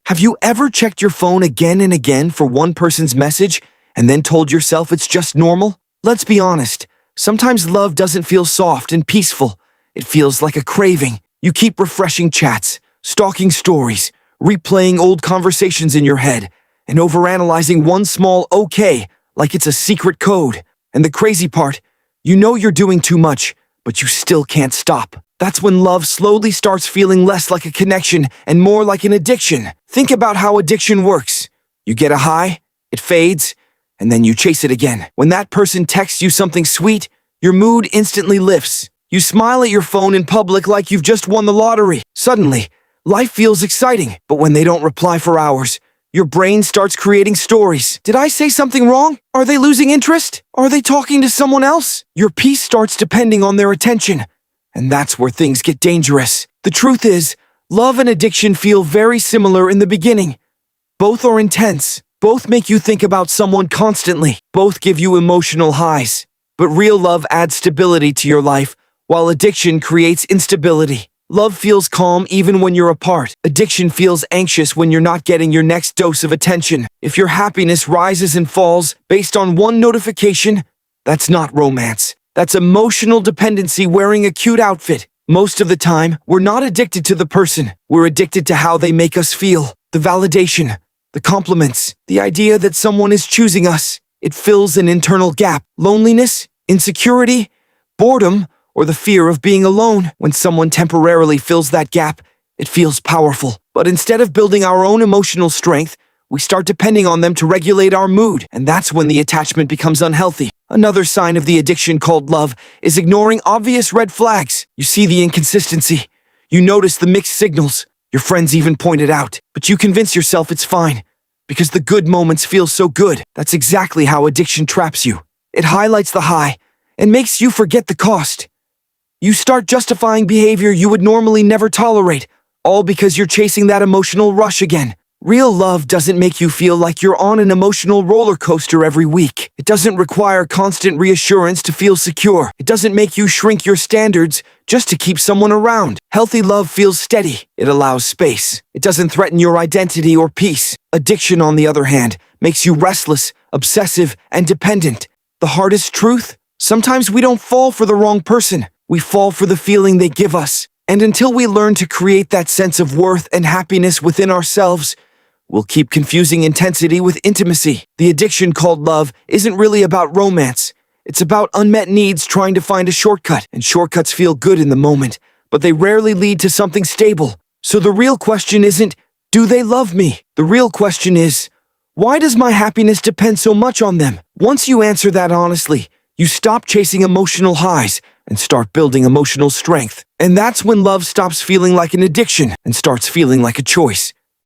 Have you ever checked your phone again and again for one person's message and then told yourself it's just normal? Let's be honest, sometimes love doesn't feel soft and peaceful. It feels like a craving. You keep refreshing chats, stalking stories, replaying old conversations in your head, and overanalyzing one small okay like it's a secret code. And the crazy part, you know you're doing too much, but you still can't stop. That's when love slowly starts feeling less like a connection and more like an addiction. Think about how addiction works. You get a high, it fades, and then you chase it again. When that person texts you something sweet, your mood instantly lifts. You smile at your phone in public like you've just won the lottery. Suddenly, life feels exciting, but when they don't reply for hours, your brain starts creating stories. Did I say something wrong? Are they losing interest? Are they talking to someone else? Your peace starts depending on their attention. And that's where things get dangerous. The truth is, love and addiction feel very similar in the beginning. Both are intense. Both make you think about someone constantly. Both give you emotional highs. But real love adds stability to your life, while addiction creates instability. Love feels calm even when you're apart. Addiction feels anxious when you're not getting your next dose of attention. If your happiness rises and falls based on one notification, that's not romance. That's emotional dependency wearing a cute outfit. Most of the time, we're not addicted to the person. We're addicted to how they make us feel. The validation, the compliments, the idea that someone is choosing us. It fills an internal gap. Loneliness, insecurity, boredom, or the fear of being alone. When someone temporarily fills that gap, it feels powerful. But instead of building our own emotional strength, we start depending on them to regulate our mood, and that's when the attachment becomes unhealthy. Another sign of the addiction called love is ignoring obvious red flags. You see the inconsistency. You notice the mixed signals. Your friends even point it out, but you convince yourself it's fine because the good moments feel so good. That's exactly how addiction traps you. It highlights the high and makes you forget the cost. You start justifying behavior you would normally never tolerate, all because you're chasing that emotional rush again. Real love doesn't make you feel like you're on an emotional roller coaster every week. It doesn't require constant reassurance to feel secure. It doesn't make you shrink your standards just to keep someone around. Healthy love feels steady. It allows space. It doesn't threaten your identity or peace. Addiction, on the other hand, makes you restless, obsessive, and dependent. The hardest truth? Sometimes we don't fall for the wrong person. We fall for the feeling they give us. And until we learn to create that sense of worth and happiness within ourselves, we'll keep confusing intensity with intimacy. The addiction called love isn't really about romance. It's about unmet needs trying to find a shortcut. And shortcuts feel good in the moment, but they rarely lead to something stable. So the real question isn't, do they love me? The real question is, why does my happiness depend so much on them? Once you answer that honestly, you stop chasing emotional highs and start building emotional strength. And that's when love stops feeling like an addiction and starts feeling like a choice.